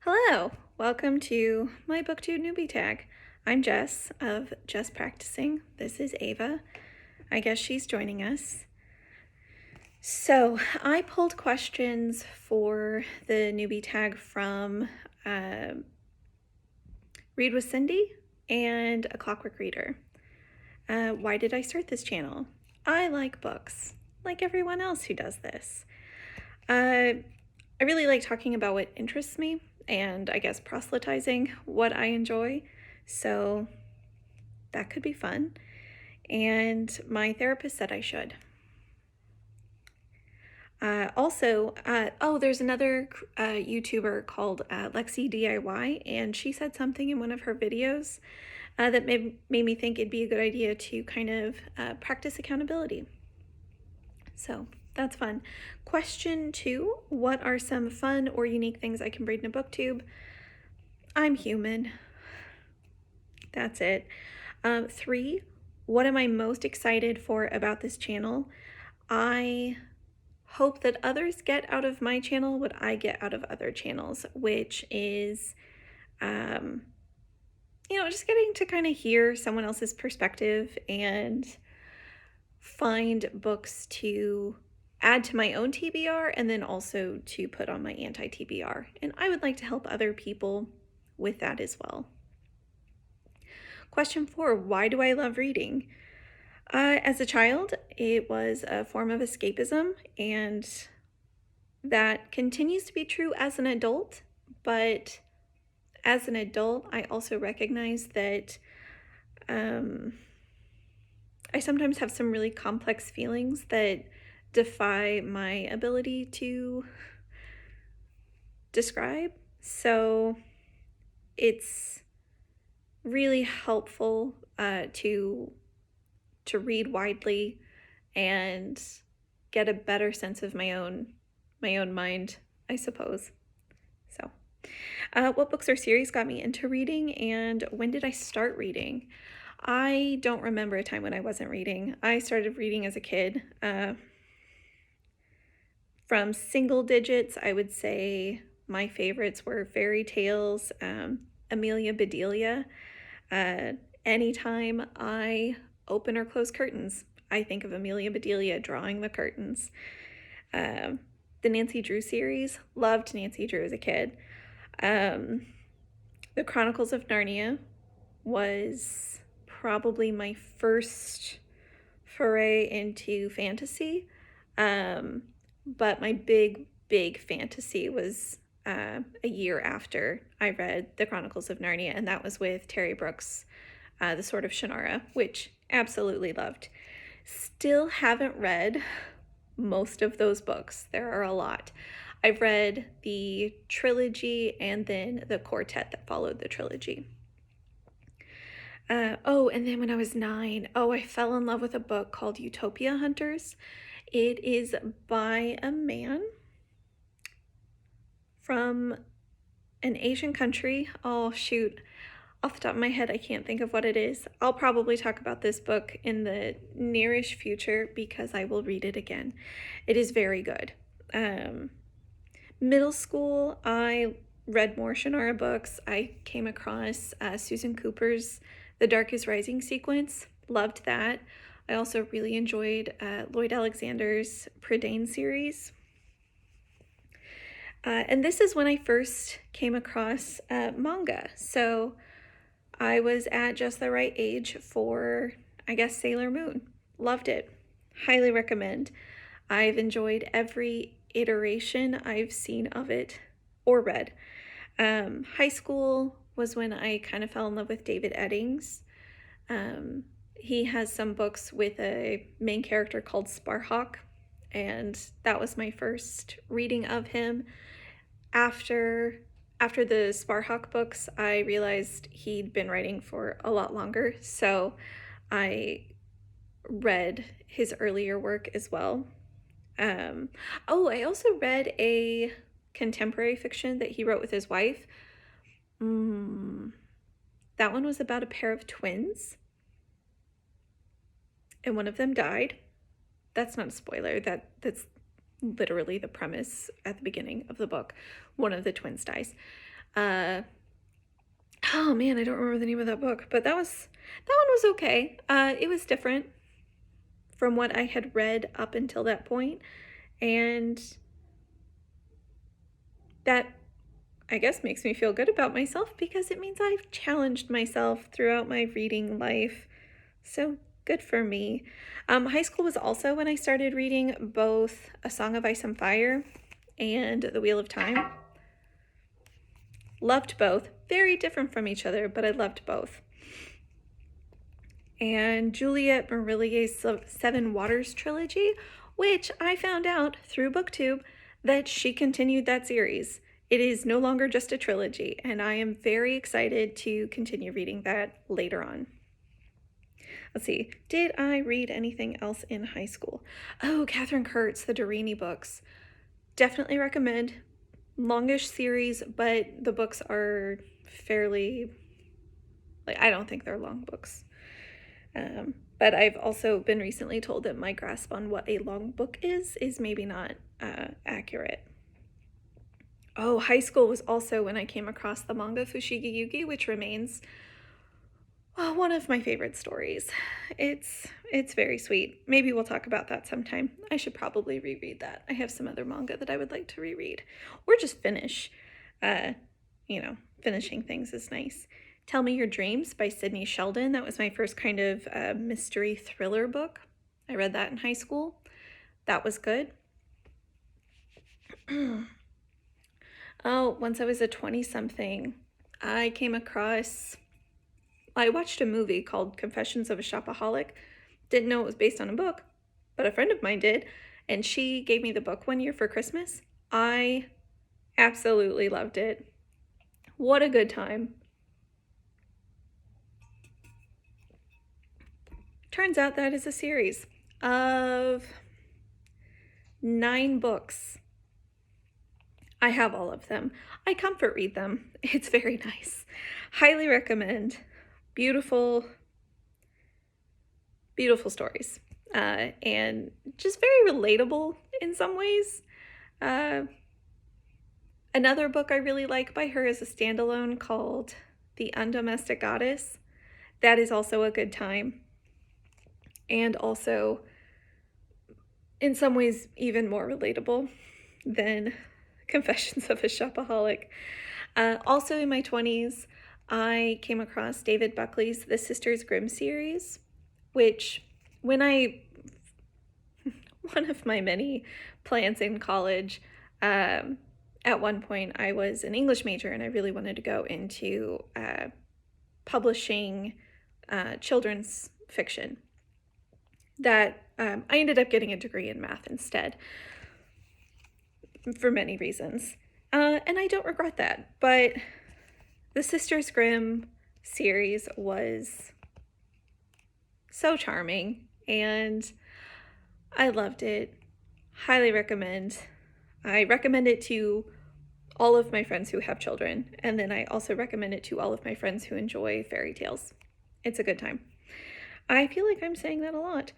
Hello, welcome to my Booktube Newbie Tag. I'm Jess of Just Practicing. This is Ava. I guess she's joining us. So I pulled questions for the newbie tag from Read with Cindy and A Clockwork Reader. Why did I start this channel? I like books, like everyone else who does this. I really like talking about what interests me and I guess proselytizing what I enjoy. So that could be fun. And my therapist said I should. There's another YouTuber called Lexi DIY, and she said something in one of her videos that made me think it'd be a good idea to kind of practice accountability. So that's fun. Question 2, what are some fun or unique things I can read in a booktube? I'm human. That's it. 3, what am I most excited for about this channel? I hope that others get out of my channel what I get out of other channels, which is, just getting to kind of hear someone else's perspective and find books to add to my own TBR and then also to put on my anti-TBR. And I would like to help other people with that as well. Question 4, why do I love reading? As a child, it was a form of escapism, and that continues to be true as an adult, but as an adult, I also recognize that I sometimes have some really complex feelings that defy my ability to describe. So it's really helpful to read widely and get a better sense of my own mind, I suppose. So, what books or series got me into reading, and when did I start reading? I don't remember a time when I wasn't reading. I started reading as a kid. From single digits, I would say my favorites were fairy tales, Amelia Bedelia. Anytime I open or close curtains, I think of Amelia Bedelia drawing the curtains. The Nancy Drew series, loved Nancy Drew as a kid. The Chronicles of Narnia was probably my first foray into fantasy, but my big fantasy was a year after I read The Chronicles of Narnia, and that was with Terry Brooks' The Sword of Shannara, which absolutely loved. Still haven't read most of those books. There are a lot. I've read the trilogy and then the quartet that followed the trilogy. And then when I was 9, I fell in love with a book called Utopia Hunters. It is by a man from an Asian country. Oh, shoot. Off the top of my head, I can't think of what it is. I'll probably talk about this book in the nearish future because I will read it again. It is very good. Middle school, I read more Shannara books. I came across Susan Cooper's The Dark is Rising sequence. Loved that. I also really enjoyed Lloyd Alexander's Prydain series. And this is when I first came across manga. So I was at just the right age for, I guess, Sailor Moon. Loved it. Highly recommend. I've enjoyed every iteration I've seen of it or read. High school was when I kind of fell in love with David Eddings. He has some books with a main character called Sparhawk, and that was my first reading of him. After the Sparhawk books, I realized he'd been writing for a lot longer, so I read his earlier work as well. I also read a contemporary fiction that he wrote with his wife. That one was about a pair of twins, and one of them died. That's not a spoiler. That's literally the premise at the beginning of the book. One of the twins dies. Oh man, I don't remember the name of that book, but that one was okay. It was different from what I had read up until that point, and that, I guess, makes me feel good about myself because it means I've challenged myself throughout my reading life. So good for me. High school was also when I started reading both A Song of Ice and Fire and The Wheel of Time. Loved both. Very different from each other, but I loved both. And Juliet Marillier's Seven Waters trilogy, which I found out through Booktube that she continued that series. It is no longer just a trilogy, and I am very excited to continue reading that later on. Let's see, did I read anything else in high school? Oh, Catherine Kurtz, the Dorrini books. Definitely recommend. Longish series, but the books are fairly, I don't think they're long books. But I've also been recently told that my grasp on what a long book is maybe not accurate. Oh, high school was also when I came across the manga Fushigi Yugi, which remains one of my favorite stories. It's very sweet. Maybe we'll talk about that sometime. I should probably reread that. I have some other manga that I would like to reread, or just finish. Finishing things is nice. Tell Me Your Dreams by Sidney Sheldon. That was my first kind of mystery thriller book. I read that in high school. That was good. Oh, once I was a 20-something, I watched a movie called Confessions of a Shopaholic. Didn't know it was based on a book, but a friend of mine did, and she gave me the book one year for Christmas. I absolutely loved it. What a good time. Turns out that is a series of 9 books. I have all of them. I comfort read them. It's very nice. Highly recommend. Beautiful, beautiful stories. And just very relatable in some ways. Another book I really like by her is a standalone called The Undomestic Goddess. That is also a good time. And also, in some ways, even more relatable than Confessions of a Shopaholic. Also in my 20s, I came across David Buckley's The Sisters Grimm series, which one of my many plans in college, at one point I was an English major and I really wanted to go into publishing children's fiction. That I ended up getting a degree in math instead for many reasons. And I don't regret that, but the Sisters Grimm series was so charming and I loved it. Highly recommend. I recommend it to all of my friends who have children, and then I also recommend it to all of my friends who enjoy fairy tales. It's a good time. I feel like I'm saying that a lot.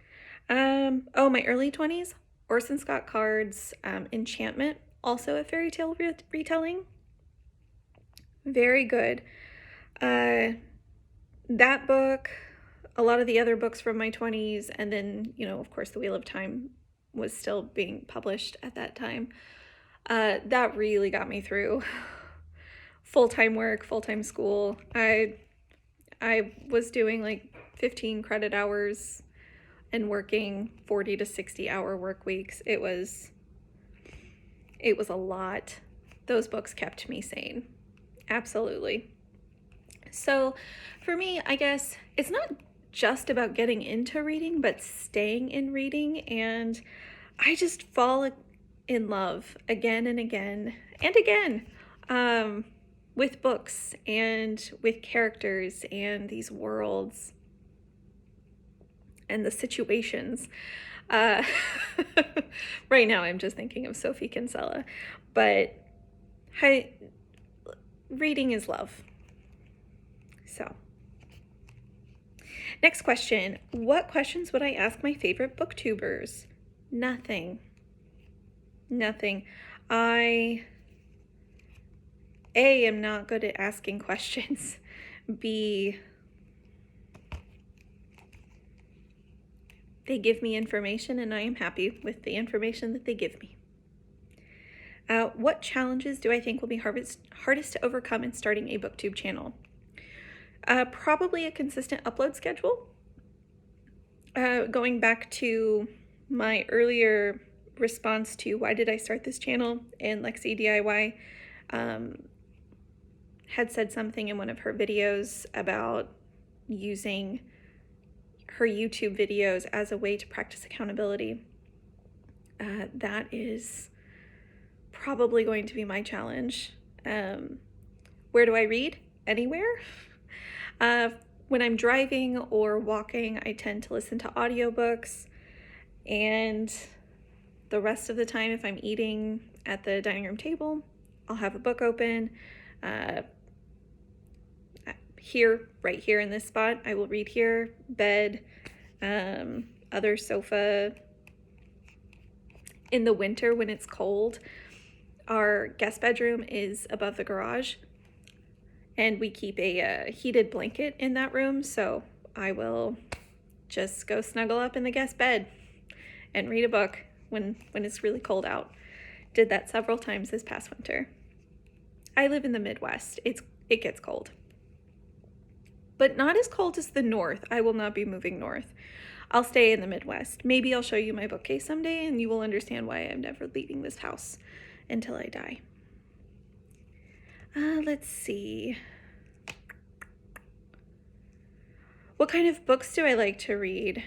My early 20s, Orson Scott Card's Enchantment, also a fairy tale retelling. Very good. That book, a lot of the other books from my 20s, and then, of course, The Wheel of Time was still being published at that time. That really got me through full-time work, full-time school. I was doing 15 credit hours and working 40 to 60 hour work weeks. It was a lot. Those books kept me sane. Absolutely. So for me, I guess it's not just about getting into reading, but staying in reading. And I just fall in love again and again and again with books and with characters and these worlds and the situations. Right now I'm just thinking of Sophie Kinsella, but reading is love. So, next question. What questions would I ask my favorite booktubers? Nothing. A, am not good at asking questions. B, they give me information and I am happy with the information that they give me. What challenges do I think will be hardest to overcome in starting a Booktube channel? Probably a consistent upload schedule. Going back to my earlier response to why did I start this channel, and Lexi DIY had said something in one of her videos about using her YouTube videos as a way to practice accountability. That is probably going to be my challenge. Where do I read? Anywhere. When I'm driving or walking, I tend to listen to audiobooks, and the rest of the time, if I'm eating at the dining room table, I'll have a book open. Here, right here in this spot, I will read here. Bed, other sofa. In the winter when it's cold, our guest bedroom is above the garage, and we keep a heated blanket in that room, so I will just go snuggle up in the guest bed and read a book when it's really cold out. Did that several times this past winter. I live in the Midwest. It gets cold. But not as cold as the North. I will not be moving north. I'll stay in the Midwest. Maybe I'll show you my bookcase someday and you will understand why I'm never leaving this house until I die. Let's see. What kind of books do I like to read?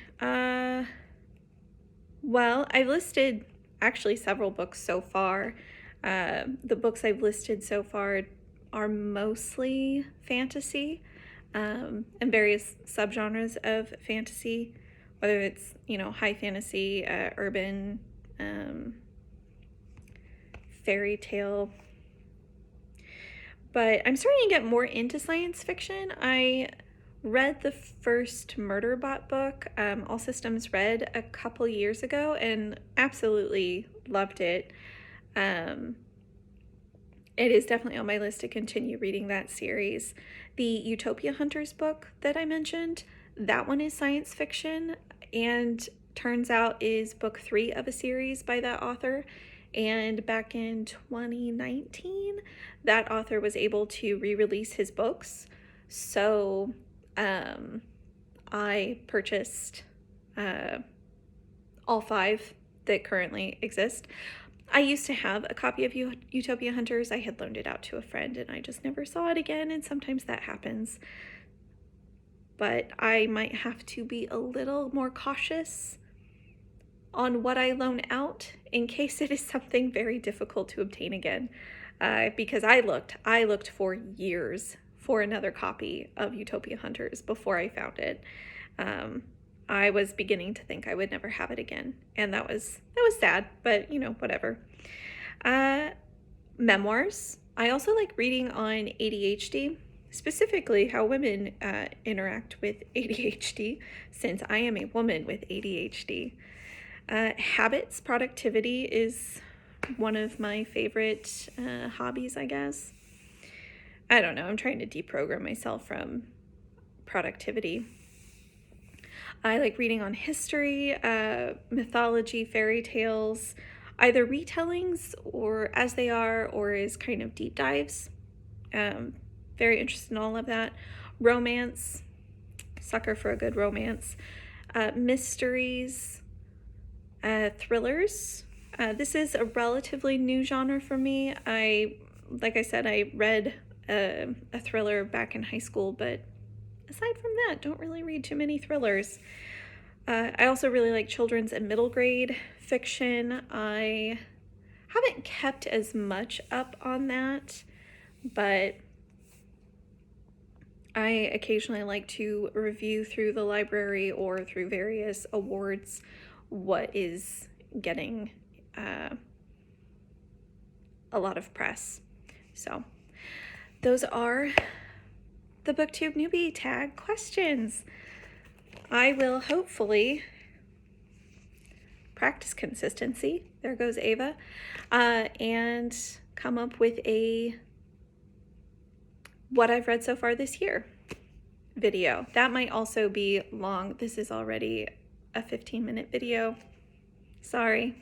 Well, I've listed actually several books so far. The books I've listed so far are mostly fantasy, and various subgenres of fantasy, whether it's, high fantasy, urban, fairy tale. But I'm starting to get more into science fiction. I read the first Murderbot book, All Systems Red, a couple years ago and absolutely loved it. It is definitely on my list to continue reading that series. The Utopia Hunters book that I mentioned, that one is science fiction and turns out is book 3 of a series by that author. And back in 2019, that author was able to re-release his books. So I purchased all 5 that currently exist. I used to have a copy of Utopia Hunters. I had loaned it out to a friend and I just never saw it again, and sometimes that happens. But I might have to be a little more cautious on what I loan out in case it is something very difficult to obtain again. Because I looked for years for another copy of Utopia Hunters before I found it. I was beginning to think I would never have it again, and that was sad, but whatever. Memoirs. I also like reading on ADHD, specifically how women interact with ADHD, since I am a woman with ADHD. Habits, productivity is one of my favorite hobbies, I guess. I don't know, I'm trying to deprogram myself from productivity. I like reading on history, mythology, fairy tales, either retellings or as they are or as kind of deep dives. Very interested in all of that. Romance, sucker for a good romance. Mysteries, thrillers. This is a relatively new genre for me. Like I said, I read a thriller back in high school, but aside from that, don't really read too many thrillers. I also really like children's and middle grade fiction. I haven't kept as much up on that, but I occasionally like to review through the library or through various awards what is getting a lot of press. So those are the Booktube Newbie Tag questions. I will hopefully practice consistency, there goes Ava, and come up with a what I've read so far this year video. That might also be long. This is already a 15-minute video. Sorry.